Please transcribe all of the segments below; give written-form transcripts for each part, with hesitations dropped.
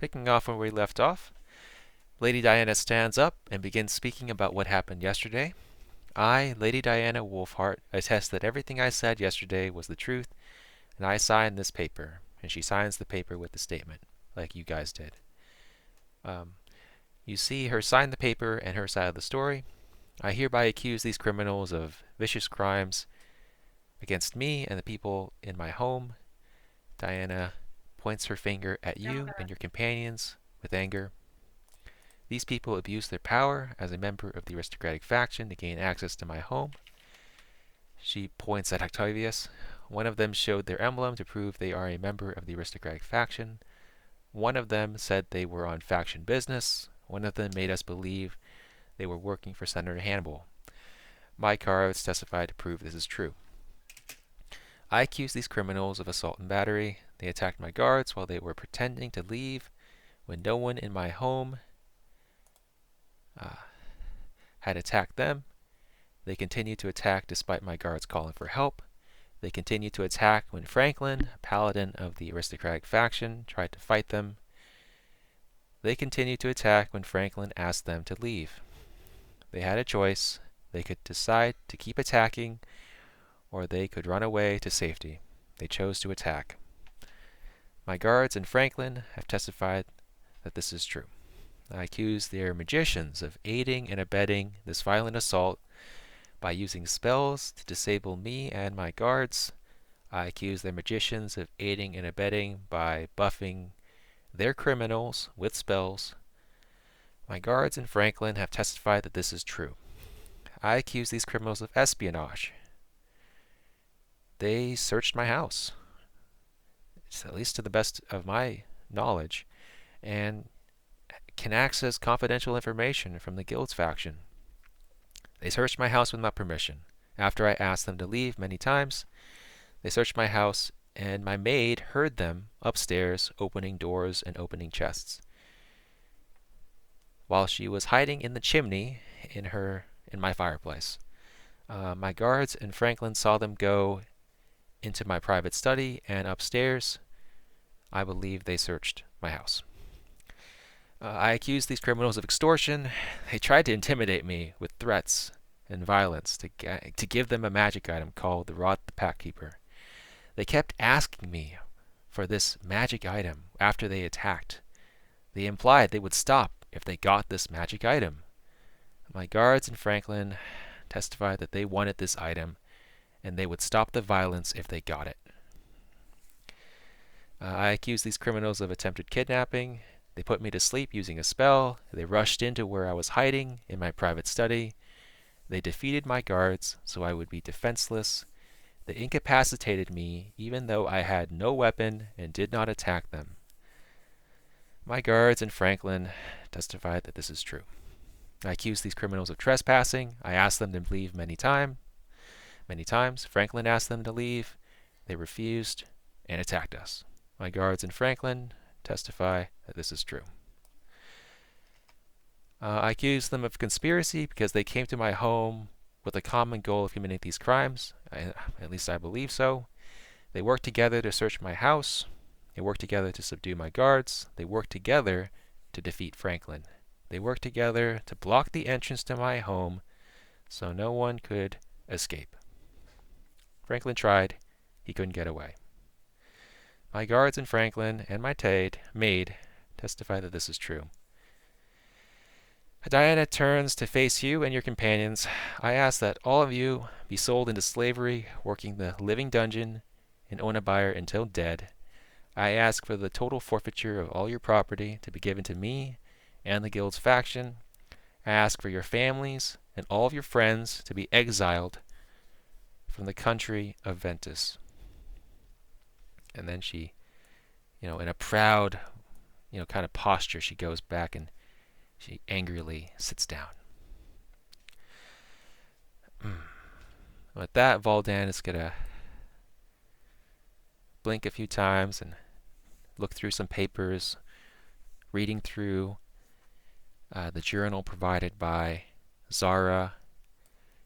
Picking off where we left off, Lady Diana stands up and begins speaking about what happened yesterday. I, Lady Diana Wolfheart, attest that everything I said yesterday was the truth, and I sign this paper. And she signs the paper with the statement, like you guys did. You see her sign the paper and her side of the story. I hereby accuse these criminals of vicious crimes against me and the people in my home. Diana points her finger at you and your companions with anger. These people abuse their power as a member of the aristocratic faction to gain access to my home. She points at Octavius. One of them showed their emblem to prove they are a member of the aristocratic faction. One of them said they were on faction business. One of them made us believe they were working for Senator Hannibal. My cards testify to prove this is true. I accuse these criminals of assault and battery. They attacked my guards while they were pretending to leave when no one in my home had attacked them. They continued to attack despite my guards calling for help. They continued to attack when Franklin, a paladin of the aristocratic faction, tried to fight them. They continued to attack when Franklin asked them to leave. They had a choice. They could decide to keep attacking, or they could run away to safety. They chose to attack. My guards and Franklin have testified that this is true. I accuse their magicians of aiding and abetting this violent assault by using spells to disable me and my guards. I accuse their magicians of aiding and abetting by buffing their criminals with spells. My guards and Franklin have testified that this is true. I accuse these criminals of espionage. They searched my house, at least to the best of my knowledge, and can access confidential information from the guild's faction. They searched my house without permission. After I asked them to leave many times, they searched my house, and my maid heard them upstairs opening doors and opening chests, while she was hiding in the chimney in my fireplace. My guards and Franklin saw them go into my private study and upstairs. I believe they searched my house. I accuse these criminals of extortion. They tried to intimidate me with threats and violence to give them a magic item called the Rod the Packkeeper. They kept asking me for this magic item after they attacked. They implied they would stop if they got this magic item. My guards and Franklin testified that they wanted this item and they would stop the violence if they got it. I accuse these criminals of attempted kidnapping. They put me to sleep using a spell. They rushed into where I was hiding in my private study. They defeated my guards so I would be defenseless. They incapacitated me even though I had no weapon and did not attack them. My guards and Franklin testified that this is true. I accuse these criminals of trespassing. I asked them to leave many times. Franklin asked them to leave. They refused and attacked us. My guards and Franklin testify that this is true. I accuse them of conspiracy because they came to my home with a common goal of committing these crimes. At least I believe so. They worked together to search my house. They worked together to subdue my guards. They worked together to defeat Franklin. They worked together to block the entrance to my home so no one could escape. Franklin tried. He couldn't get away. My guards and Franklin and my maid testify that this is true. Diana turns to face you and your companions. I ask that all of you be sold into slavery, working the living dungeon in Onabyre until dead. I ask for the total forfeiture of all your property to be given to me and the guild's faction. I ask for your families and all of your friends to be exiled from the country of Ventus. And then she, in a proud, kind of posture, she goes back and she angrily sits down. With that, Valdan is going to blink a few times and look through some papers, reading through the journal provided by Zara,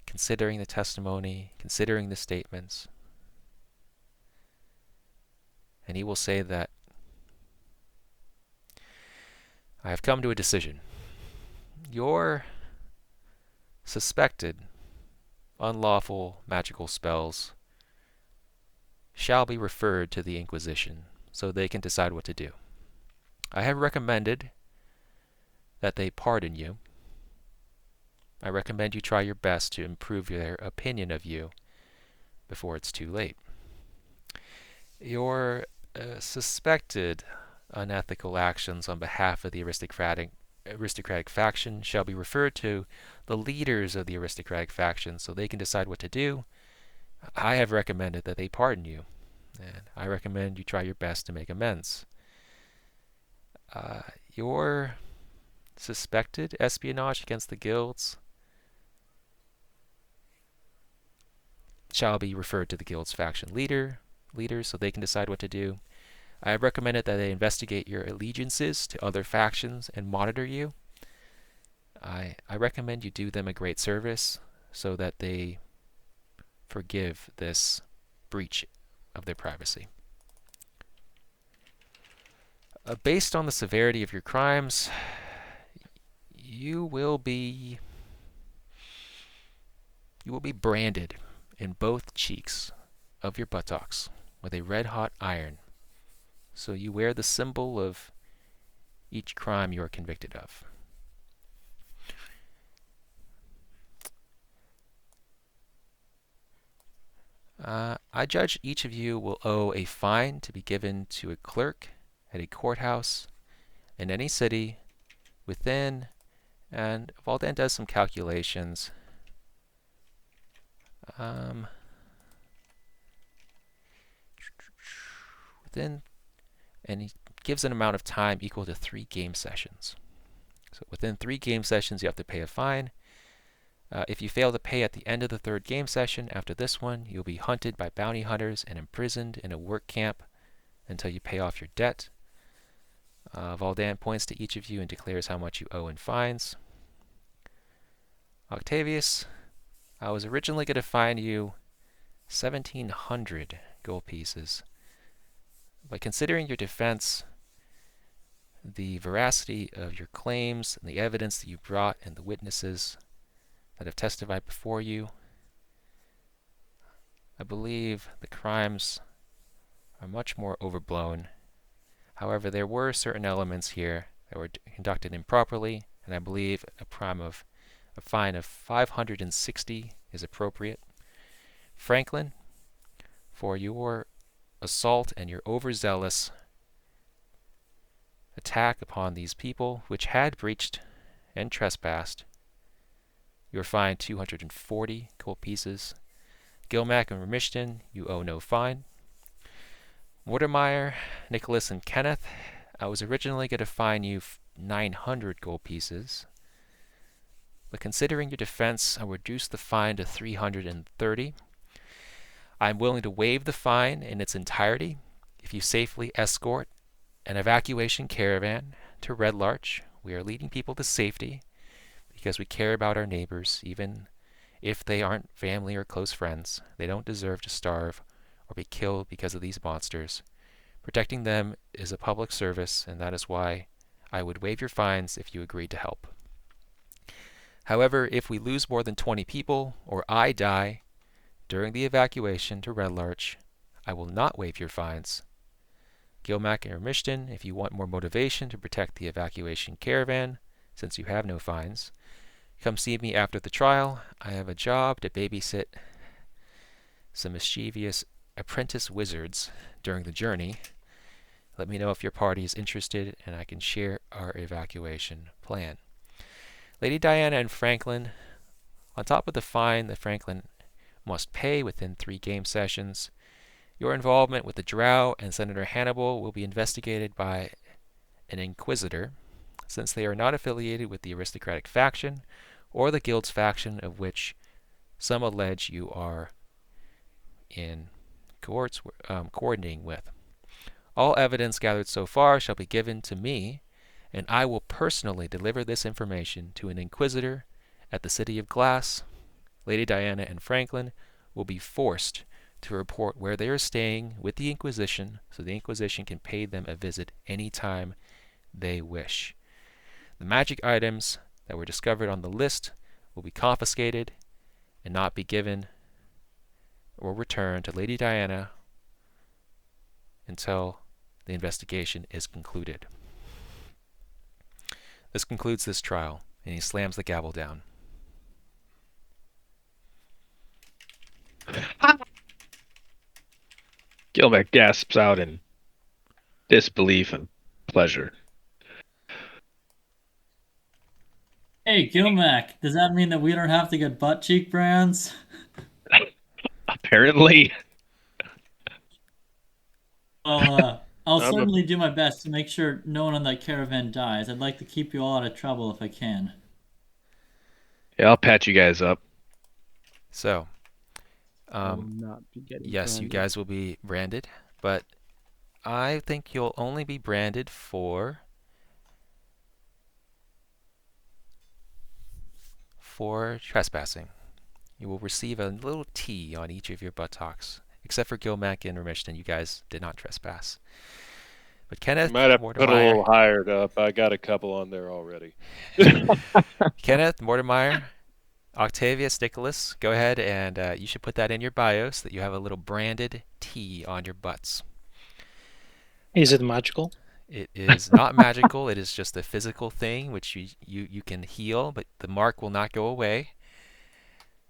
considering the testimony, considering the statements. And he will say that I have come to a decision. Your suspected unlawful magical spells shall be referred to the Inquisition so they can decide what to do. I have recommended that they pardon you. I recommend you try your best to improve their opinion of you before it's too late. Your suspected unethical actions on behalf of the aristocratic faction shall be referred to the leaders of the aristocratic faction so they can decide what to do. I have recommended that they pardon you, and I recommend you try your best to make amends. Your suspected espionage against the guilds shall be referred to the guild's faction leaders so they can decide what to do. I have recommended that they investigate your allegiances to other factions and monitor you. I recommend you do them a great service so that they forgive this breach of their privacy. Based on the severity of your crimes, you will be branded in both cheeks of your buttocks with a red-hot iron. So you wear the symbol of each crime you are convicted of. I judge each of you will owe a fine to be given to a clerk at a courthouse in any city within, and Valdan does some calculations. Within, and he gives an amount of time equal to 3 game sessions. So within 3 game sessions, you have to pay a fine. If you fail to pay at the end of the 3rd game session, after this one, you'll be hunted by bounty hunters and imprisoned in a work camp until you pay off your debt. Valdan points to each of you and declares how much you owe in fines. Octavius, I was originally going to fine you 1,700 gold pieces. By considering your defense, the veracity of your claims, and the evidence that you brought, and the witnesses that have testified before you, I believe the crimes are much more overblown. However, there were certain elements here that were conducted improperly, and I believe a fine of 560 is appropriate. Franklin, for your assault and your overzealous attack upon these people which had breached and trespassed, you are fined 240 gold pieces. Gilmac and Remishton, you owe no fine. Mortimer, Nicholas, and Kenneth, I was originally going to fine you 900 gold pieces, but considering your defense, I'll reduce the fine to 330. I'm willing to waive the fine in its entirety if you safely escort an evacuation caravan to Red Larch. We are leading people to safety because we care about our neighbors, even if they aren't family or close friends. They don't deserve to starve or be killed because of these monsters. Protecting them is a public service, and that is why I would waive your fines if you agreed to help. However, if we lose more than 20 people, or I die during the evacuation to Red Larch, I will not waive your fines. Gilmac and Remishton, if you want more motivation to protect the evacuation caravan, since you have no fines, come see me after the trial. I have a job to babysit some mischievous apprentice wizards during the journey. Let me know if your party is interested, and I can share our evacuation plan. Lady Diana and Franklin, on top of the fine that Franklin must pay within 3 game sessions, your involvement with the Drow and Senator Hannibal will be investigated by an Inquisitor, since they are not affiliated with the aristocratic faction or the guild's faction of which some allege you are in coordinating with. All evidence gathered so far shall be given to me, and I will personally deliver this information to an Inquisitor at the City of Glass. Lady Diana and Franklin will be forced to report where they are staying with the Inquisition, so the Inquisition can pay them a visit anytime they wish. The magic items that were discovered on the list will be confiscated and not be given or returned to Lady Diana until the investigation is concluded. This concludes this trial, and he slams the gavel down. Gilmac gasps out in disbelief and pleasure. Hey, Gilmac, does that mean that we don't have to get butt cheek brands? Apparently. Well, I'll I'm a- certainly do my best to make sure no one on that caravan dies. I'd like to keep you all out of trouble if I can. Yeah, I'll patch you guys up. So, I will not be getting yes, you branded. guys will be branded, but I think you'll only be branded for trespassing. You will receive a little T on each of your buttocks, except for Gilmac and Remishton. You guys did not trespass. But Kenneth, Might have to put a Mortimer, little higher up. I got a couple on there already. Kenneth, Mortimer, Octavius, Nicholas, go ahead and you should put that in your bios that you have a little branded T on your butts. Is it magical? It is not magical. It is just a physical thing which you can heal, but the mark will not go away.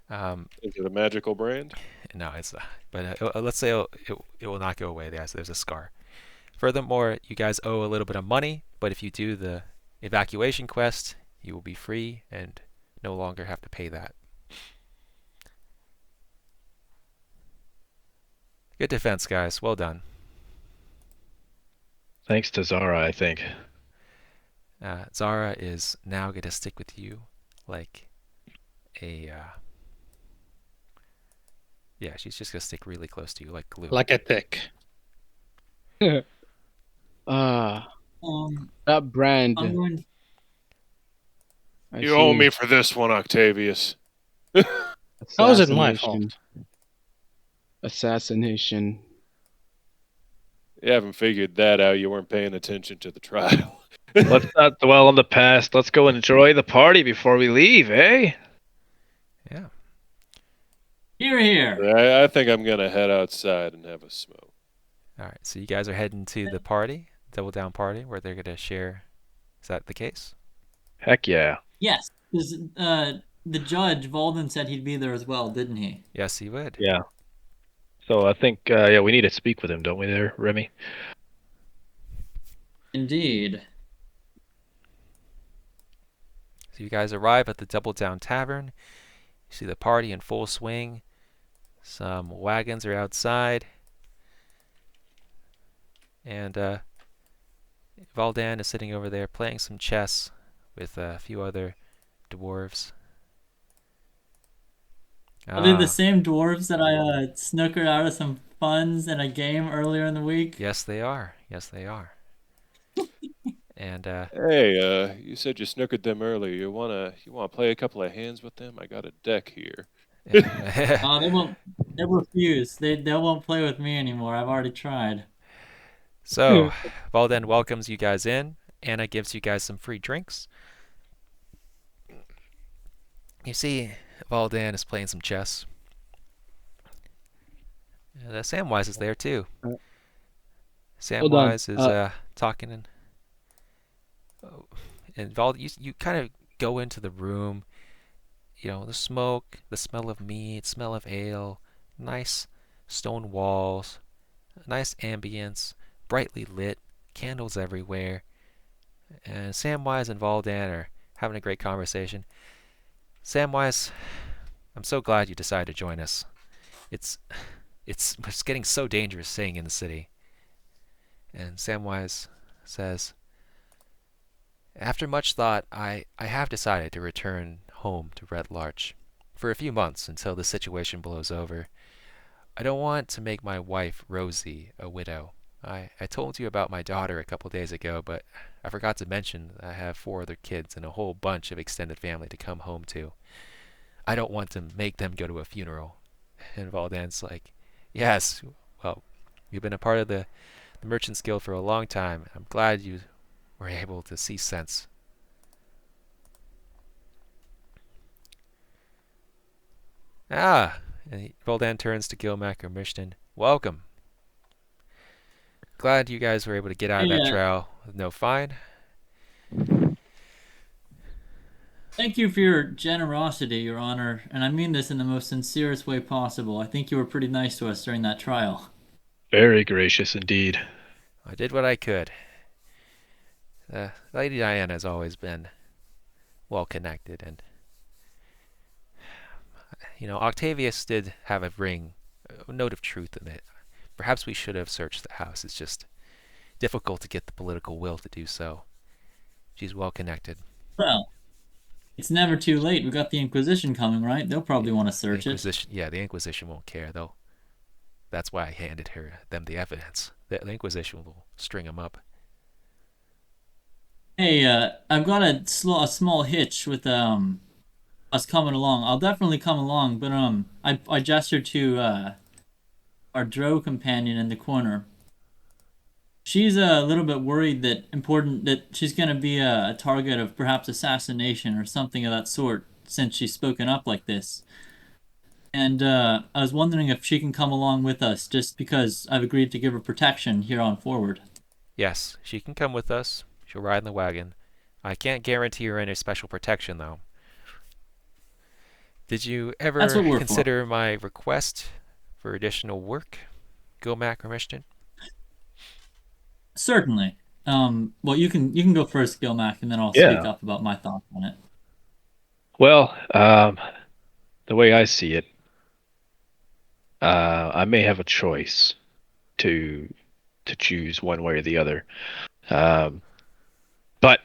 Is it a magical brand? No, it's not. But let's say it will not go away. There's a scar. Furthermore, you guys owe a little bit of money, but if you do the evacuation quest, you will be free and no longer have to pay that. Good defense, guys. Well done. Thanks to Zara, I think. Zara is now going to stick with you like a... yeah, she's just going to stick really close to you like glue. Like a tick. Ah, Um, that brand. I'm going. I You owe see. me for this one, Octavius. How is it my Assassination. fault? Assassination. You haven't figured that out. You weren't paying attention to the trial. Let's not dwell on the past. Let's go enjoy the party before we leave, eh? Yeah. Here, here. I think I'm going to head outside and have a smoke. All right. So you guys are heading to the party, Double Down party, where they're going to share. Is that the case? Heck yeah. Yes, because the judge Valden said he'd be there as well, didn't he? Yes, he would. Yeah. So I think, yeah, we need to speak with him, don't we there, Remy? Indeed. So you guys arrive at the Double Down Tavern. You see the party in full swing. Some wagons are outside. And Valdan is sitting over there playing some chess with a few other dwarves. Are they the same dwarves that I snookered out of some funds in a game earlier in the week? Yes, they are. Yes, they are. And Hey, you said you snookered them earlier. You wanna play a couple of hands with them? I got a deck here. Oh, they won't. They refuse. They won't play with me anymore. I've already tried. So, Valden welcomes you guys in. Anna gives you guys some free drinks. You see, Valdan is playing some chess. And Samwise is there too. Samwise is talking and you kind of go into the room. You know, the smoke, the smell of meat, smell of ale, nice stone walls, nice ambience, brightly lit, candles everywhere. And Samwise and Valdan are having a great conversation. Samwise, I'm so glad you decided to join us. It's getting so dangerous staying in the city. And Samwise says, after much thought, I have decided to return home to Red Larch for a few months until the situation blows over. I don't want to make my wife, Rosie, a widow. I told you about my daughter a couple days ago, but I forgot to mention I have 4 other kids and a whole bunch of extended family to come home to. I don't want to make them go to a funeral. And Valdan's like, yes, well, you've been a part of the Merchants Guild for a long time. I'm glad you were able to see sense. Ah, and Roldan turns to Gilmac or Mishton. Welcome. Glad you guys were able to get out of that trail with no fine. Thank you for your generosity, Your Honor, and I mean this in the most sincerest way possible. I think you were pretty nice to us during that trial. Very gracious indeed. I did what I could. Lady Diana has always been well connected, and Octavius did have a ring, a note of truth in it. Perhaps we should have searched the house. It's just difficult to get the political will to do so. She's well connected. Well, it's never too late. We got the Inquisition coming, right? They'll probably want to search it. Yeah, the Inquisition won't care, though. That's why I handed them the evidence. The Inquisition will string them up. Hey, I've got a small hitch with us coming along. I'll definitely come along, but I gestured to our drow companion in the corner. She's a little bit worried that she's going to be a target of perhaps assassination or something of that sort since she's spoken up like this. And I was wondering if she can come along with us just because I've agreed to give her protection here on forward. Yes, she can come with us. She'll ride in the wagon. I can't guarantee her any special protection, though. Did you ever consider my request for additional work, Gilmac or Mishton? Certainly. Well, you can go first, Gilmac, and then I'll speak up about my thoughts on it. Well, the way I see it, I may have a choice to choose one way or the other. But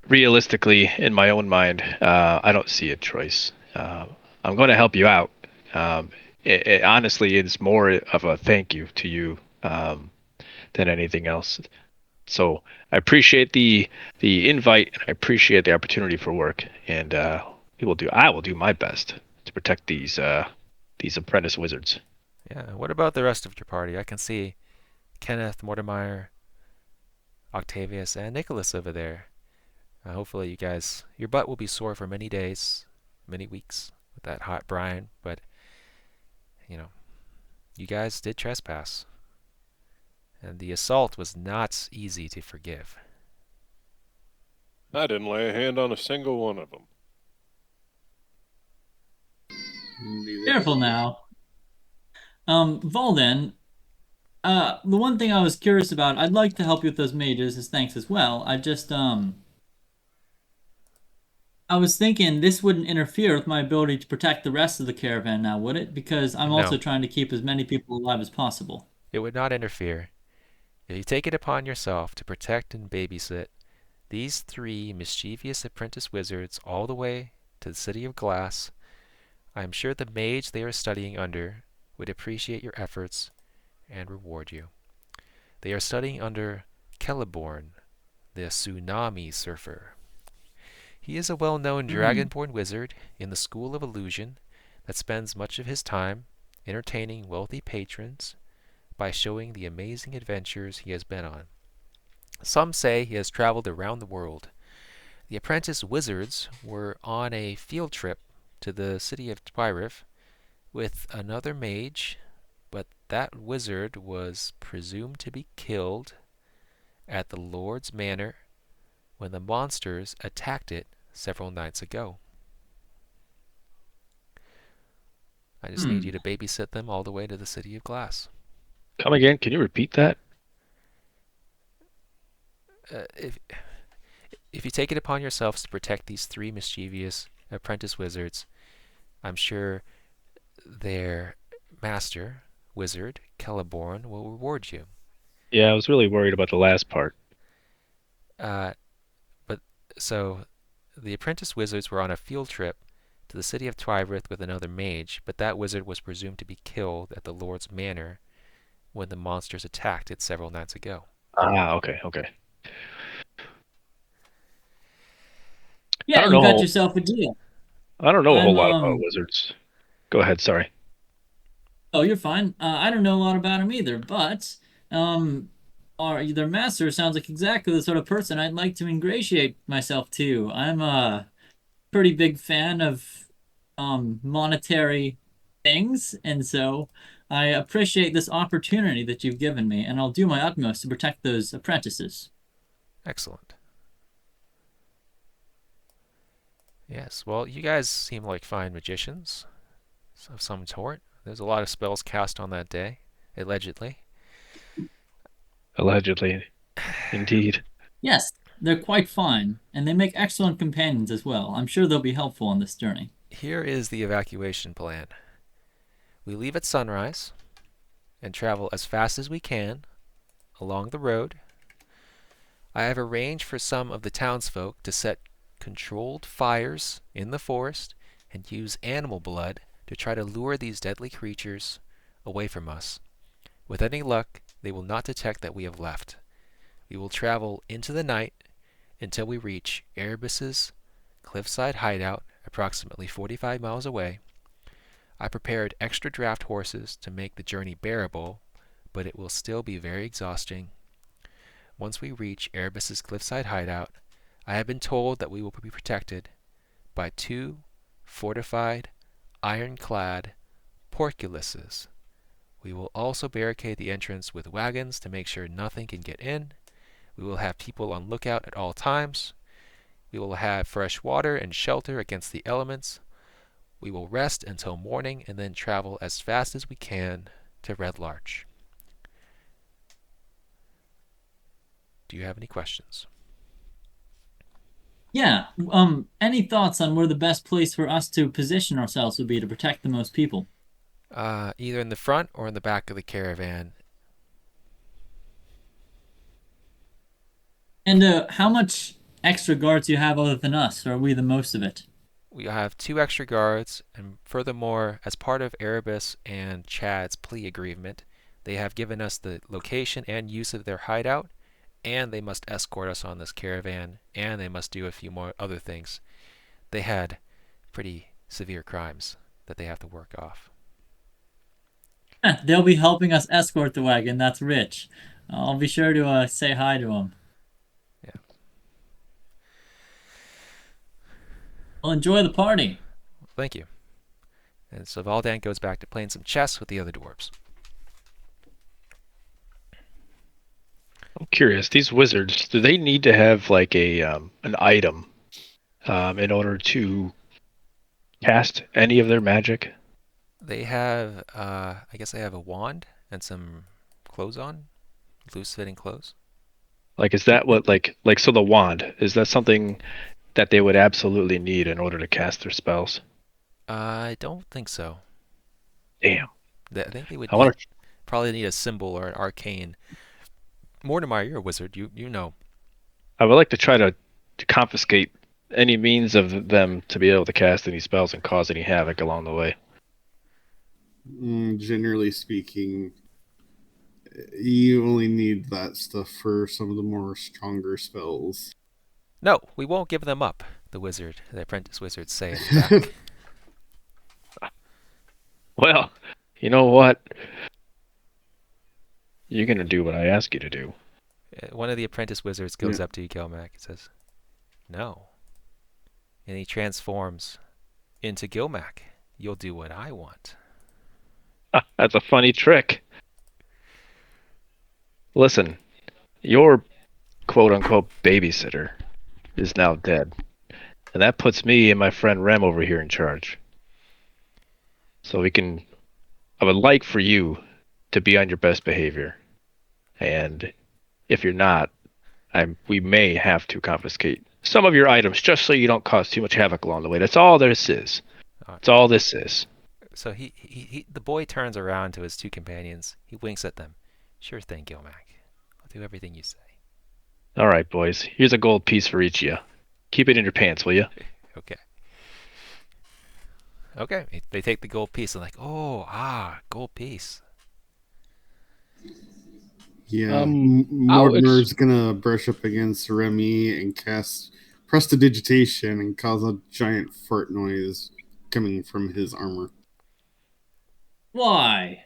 realistically, in my own mind, I don't see a choice. I'm going to help you out. Honestly, it's more of a thank you to you than anything else. So I appreciate the invite, and I appreciate the opportunity for work, and I will do my best to protect these apprentice wizards. Yeah. What about the rest of your party? I can see Kenneth, Mortimer, Octavius, and Nicholas over there. Hopefully you guys, your butt will be sore for many days, many weeks with that hot brine, but you guys did trespass. And the assault was not easy to forgive. I didn't lay a hand on a single one of them. Careful now. Volden, the one thing I was curious about, I'd like to help you with those mages as thanks as well. I was thinking this wouldn't interfere with my ability to protect the rest of the caravan now, would it? Because I'm also trying to keep as many people alive as possible. It would not interfere. If you take it upon yourself to protect and babysit these 3 mischievous apprentice wizards all the way to the City of Glass, I am sure the mage they are studying under would appreciate your efforts and reward you. They are studying under Celeborn, the Tsunami Surfer. He is a well-known dragonborn wizard in the School of Illusion that spends much of his time entertaining wealthy patrons by showing the amazing adventures he has been on. Some say he has traveled around the world. The apprentice wizards were on a field trip to the city of Twyrif with another mage, but that wizard was presumed to be killed at the Lord's Manor when the monsters attacked it several nights ago. I just need you to babysit them all the way to the City of Glass. Come again? Can you repeat that? If you take it upon yourselves to protect these 3 mischievous apprentice wizards, I'm sure their master, wizard, Celeborn, will reward you. Yeah, I was really worried about the last part. So, the apprentice wizards were on a field trip to the city of Twyrith with another mage, but that wizard was presumed to be killed at the Lord's Manor when the monsters attacked it several nights ago. Okay. Yeah, you got yourself a deal. I don't know a whole lot about wizards. Go ahead, sorry. Oh, you're fine. I don't know a lot about them either, but their master sounds like exactly the sort of person I'd like to ingratiate myself to. I'm a pretty big fan of monetary things, and so I appreciate this opportunity that you've given me, and I'll do my utmost to protect those apprentices. Excellent. Yes, well, you guys seem like fine magicians of some sort. There's a lot of spells cast on that day, allegedly. Allegedly. Indeed. Yes, they're quite fine, and they make excellent companions as well. I'm sure they'll be helpful on this journey. Here is the evacuation plan. We leave at sunrise and travel as fast as we can along the road. I have arranged for some of the townsfolk to set controlled fires in the forest and use animal blood to try to lure these deadly creatures away from us. With any luck, they will not detect that we have left. We will travel into the night until we reach Erebus's cliffside hideout, approximately 45 miles away. I prepared extra draft horses to make the journey bearable, but it will still be very exhausting. Once we reach Erebus's cliffside hideout, I have been told that we will be protected by 2 fortified, ironclad portcullises. We will also barricade the entrance with wagons to make sure nothing can get in. We will have people on lookout at all times. We will have fresh water and shelter against the elements. We will rest until morning and then travel as fast as we can to Red Larch. Do you have any questions? Yeah, any thoughts on where the best place for us to position ourselves would be to protect the most people? Either in the front or in the back of the caravan. And how much extra guards do you have other than us, or are we the most of it? We have 2 extra guards, and furthermore, as part of Erebus and Chad's plea agreement, they have given us the location and use of their hideout, and they must escort us on this caravan, and they must do a few more other things. They had pretty severe crimes that they have to work off. They'll be helping us escort the wagon. That's rich. I'll be sure to say hi to them. Yeah. Well, enjoy the party. Thank you. And so Valdan goes back to playing some chess with the other dwarves. I'm curious, these wizards, do they need to have like an item in order to cast any of their magic? They have, I guess they have a wand and some clothes on, loose-fitting clothes. Like, is that what, so the wand, is that something that they would absolutely need in order to cast their spells? I don't think so. Damn. I think they would probably need a symbol or an arcane. Mortimer, you're a wizard. You know. I would like to try to confiscate any means of them to be able to cast any spells and cause any havoc along the way. Generally speaking, you only need that stuff for some of the more stronger spells. No, we won't give them up, the apprentice wizards say in the back. Well, you know what? You're going to do what I ask you to do. One of the apprentice wizards goes up to you, Gilmac, and says, "No." And he transforms into Gilmac. You'll do what I want. That's a funny trick. Listen, your quote-unquote babysitter is now dead. And that puts me and my friend Rem over here in charge. So I would like for you to be on your best behavior. And if you're not, we may have to confiscate some of your items just so you don't cause too much havoc along the way. That's all this is. That's all this is. So the boy turns around to his 2 companions. He winks at them. "Sure thing, Gilmac. I'll do everything you say." All right, boys. Here's a gold piece for each of you. Keep it in your pants, will you? Okay. Okay. They take the gold piece and like, gold piece. Yeah, Mortimer's gonna brush up against Remy and cast Prestidigitation and cause a giant fart noise coming from his armor. Why?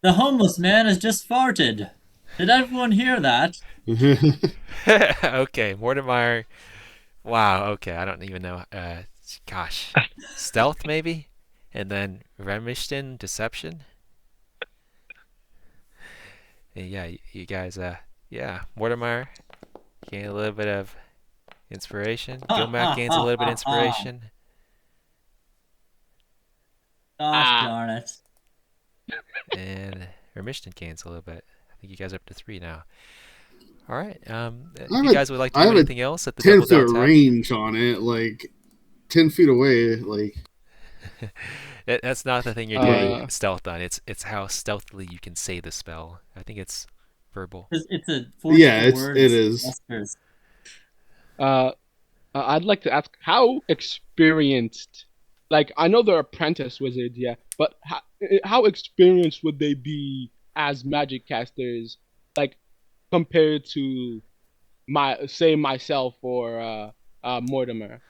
The homeless man has just farted. Did everyone hear that? Okay, Mortimer. Wow, okay, I don't even know. Gosh, stealth maybe, and then Remington deception. And yeah, you guys, yeah, Mortimer gain a little bit of inspiration. Gilmac gains a little bit of inspiration. Gosh darn it. And Remington gains a little bit. I think you guys are up to 3 now. All right. If I you have guys would like to I do have a anything else at the double 10-foot down tap, range on it, like 10 feet away. Like that's not the thing you're doing stealth on. It's how stealthily you can say the spell. I think it's verbal. It's a forceful word. It is. Gestures. I'd like to ask how experienced, like I know they're apprentice wizards, yeah, but how experienced would they be as magic casters, like compared to myself or Mortimer?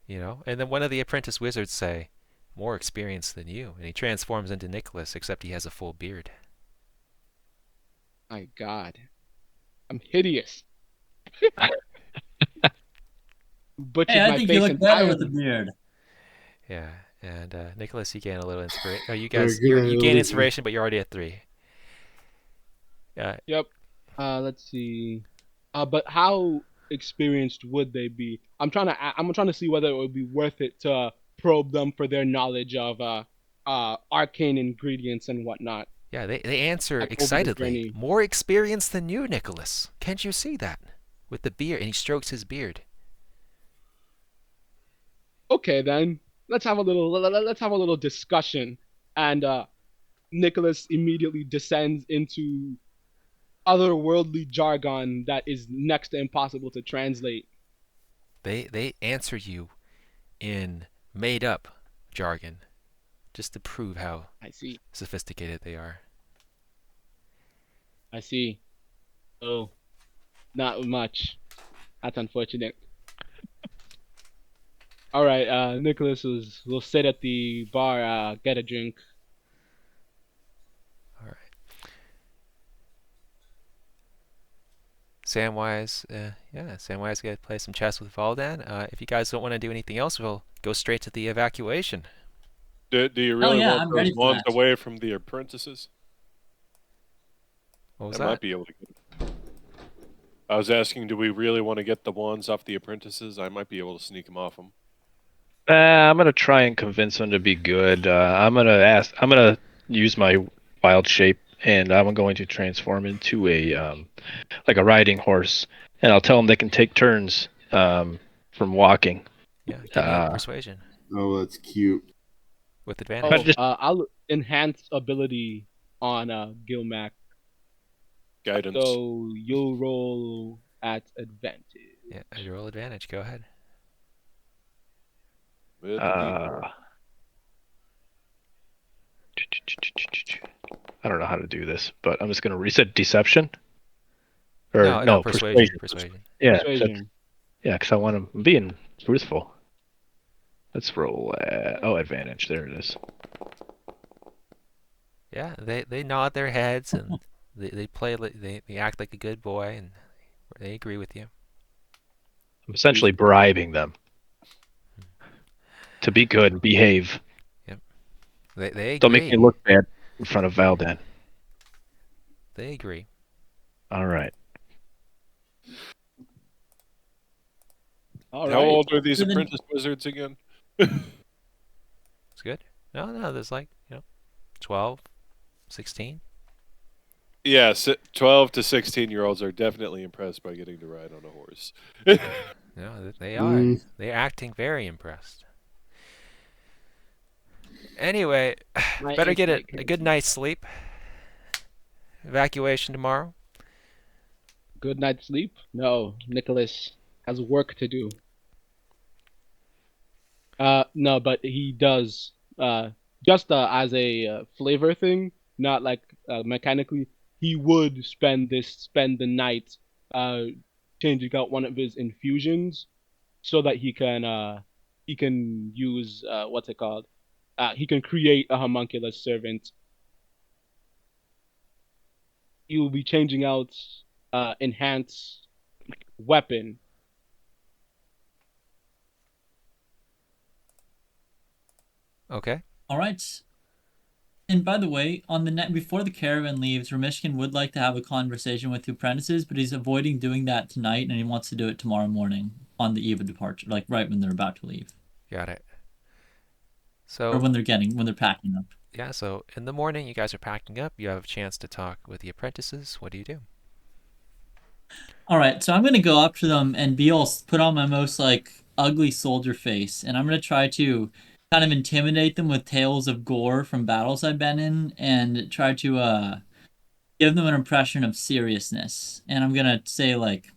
You know, and then one of the apprentice wizards say, "More experienced than you," and he transforms into Nicholas, except he has a full beard. My God, I'm hideous. Butchered Hey, I my think face you look better with entirely. a beard. Yeah, and Nicholas, you gain a little inspiration. Oh, you Very guys, good you gain idea. inspiration, but you're already at 3. Yep. Let's see. But how experienced would they be? I'm trying to see whether it would be worth it to probe them for their knowledge of arcane ingredients and whatnot. Yeah, they answer Like over the excitedly. journey. More experienced than you, Nicholas. Can't you see that? With the beard, and he strokes his beard. Okay, then let's have a little discussion. And Nicholas immediately descends into otherworldly jargon that is next to impossible to translate. They answer you in made up jargon, just to prove how I see. sophisticated they are. I see. Oh, not much. That's unfortunate. All right, Nicholas will sit at the bar, get a drink. All right. Samwise, Samwise gonna play some chess with Valdan. If you guys don't want to do anything else, we'll go straight to the evacuation. Do you really yeah, want I'm those ready for wands that. away from the apprentices? What was I that? might be able to get them. I was asking, do we really want to get the wands off the apprentices? I might be able to sneak them off them. I'm gonna try and convince them to be good. I'm gonna use my wild shape, and I'm going to transform into a like a riding horse, and I'll tell them they can take turns from walking. Yeah, give me a persuasion Oh, that's cute. with advantage. I'll enhance ability on Gilmac. Guidance. So you'll roll at advantage. Yeah, you roll advantage. Go ahead. With I don't know how to do this, but I'm just gonna reset deception. Or No, persuasion. Yeah, Persuasion. because I want them being truthful. Let's roll. Advantage. There it is. Yeah, they nod their heads and they play they act like a good boy and they agree with you. I'm essentially bribing them to be good and behave. Yep. They agree. Don't make me look bad in front of Valdan. They agree. All right. All How right. old are these apprentice wizards again? It's good. No, there's like 12, 16. Yeah, 12 to 16-year-olds are definitely impressed by getting to ride on a horse. No, they are. They're acting very impressed. Anyway, better get a good night's sleep. Evacuation tomorrow. Good night's sleep? No, Nicholas has work to do. No, but he does. Just as a flavor thing, not like mechanically. He would spend the night changing out one of his infusions so that he can use what's it called? He can create a homunculus servant. He will be changing out enhanced weapon. Okay. All right. And by the way, on the net before the caravan leaves, Ramishkin would like to have a conversation with the apprentices, but he's avoiding doing that tonight, and he wants to do it tomorrow morning on the eve of departure, like right when they're about to leave, Got it. or So when they're packing up. yeah, so in the morning you guys are packing up. You have a chance to talk with the apprentices. What do you do? All right, so I'm gonna go up to them and be all put on my most like ugly soldier face, and I'm gonna try to kind of intimidate them with tales of gore from battles I've been in, and try to give them an impression of seriousness. And I'm gonna say like,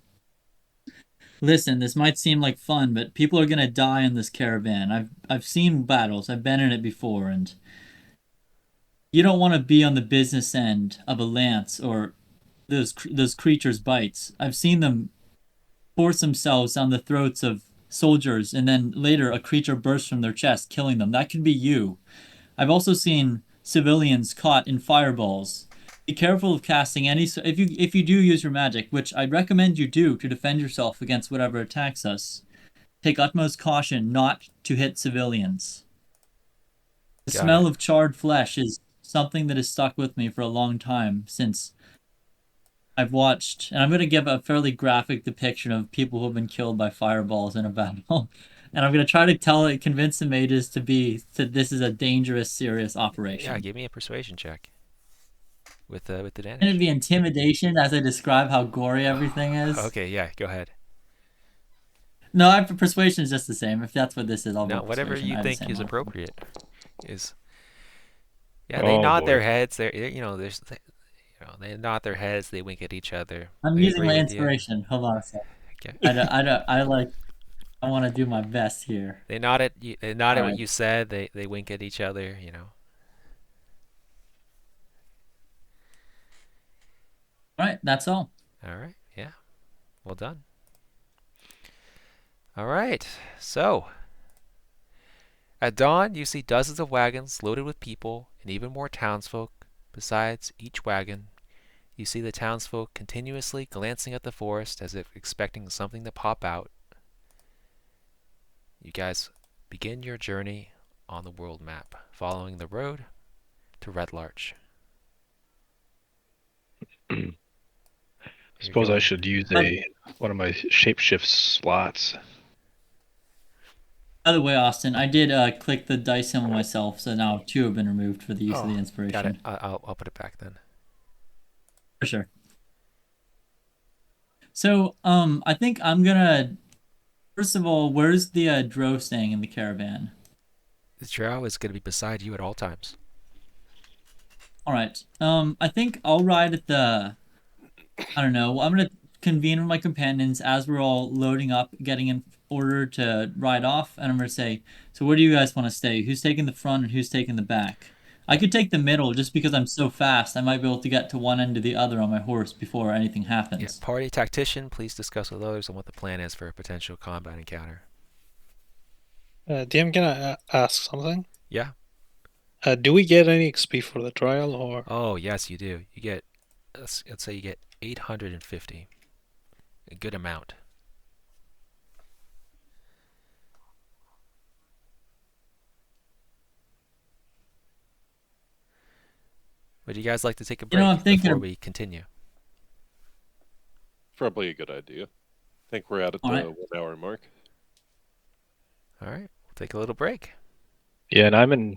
listen, this might seem like fun, but people are gonna die in this caravan. I've seen battles, I've been in it before, and you don't want to be on the business end of a lance or those creatures' bites. I've seen them force themselves on the throats of soldiers, and then later a creature bursts from their chest, killing them. That could be you. I've also seen civilians caught in fireballs. Be careful of casting any. If you do use your magic, which I'd recommend you do to defend yourself against whatever attacks us, take utmost caution not to hit civilians. The Got smell it. of charred flesh is something that has stuck with me for a long time since I've watched, and I'm going to give a fairly graphic depiction of people who have been killed by fireballs in a battle. And I'm going to try to convince the mages that this is a dangerous, serious operation. Yeah, give me a persuasion check with the And it'd advantage. be intimidation as I describe how gory everything is. Okay, yeah, go ahead. No, persuasion is just the same. If that's what this is, I'll No, roll whatever persuasion. you I have the think same is one. appropriate is. Yeah, they Oh, nod their boy. heads. They nod their heads. They wink at each other. I'm They using agree my with you. inspiration. Hold on a second. Okay. I want to do my best here. They nod at you. They nod at All what right. you said. They wink at each other. All right, that's all. All right. Yeah. Well done. All right. So at dawn, you see dozens of wagons loaded with people and even more townsfolk. Besides each wagon, you see the townsfolk continuously glancing at the forest as if expecting something to pop out. You guys begin your journey on the world map, following the road to Red Larch. I suppose I should use one of my shapeshift slots. By the way, Austin, I did click the dice symbol myself, so now 2 have been removed for the use of the inspiration. Got it. I'll put it back then. For sure. So, I think I'm gonna. First of all, where's the drow staying in the caravan? The drow is going to be beside you at all times. All right. I think I'll ride at the. I don't know. I'm gonna convene with my companions as we're all loading up, getting in order to ride off, and I'm gonna say, "So where do you guys want to stay? Who's taking the front and who's taking the back?" I could take the middle just because I'm so fast. I might be able to get to one end to the other on my horse before anything happens. Yeah, party tactician, please discuss with others on what the plan is for a potential combat encounter. DM, can I ask something? Yeah. Do we get any XP for the trial, or? Oh, yes, you do. You get, let's say you get 850. A good amount. Would you guys like to take a break I'm thinking before we continue? Probably a good idea. I think we're at the right. 1 hour mark. All right, we'll take a little break. Yeah, and I'm in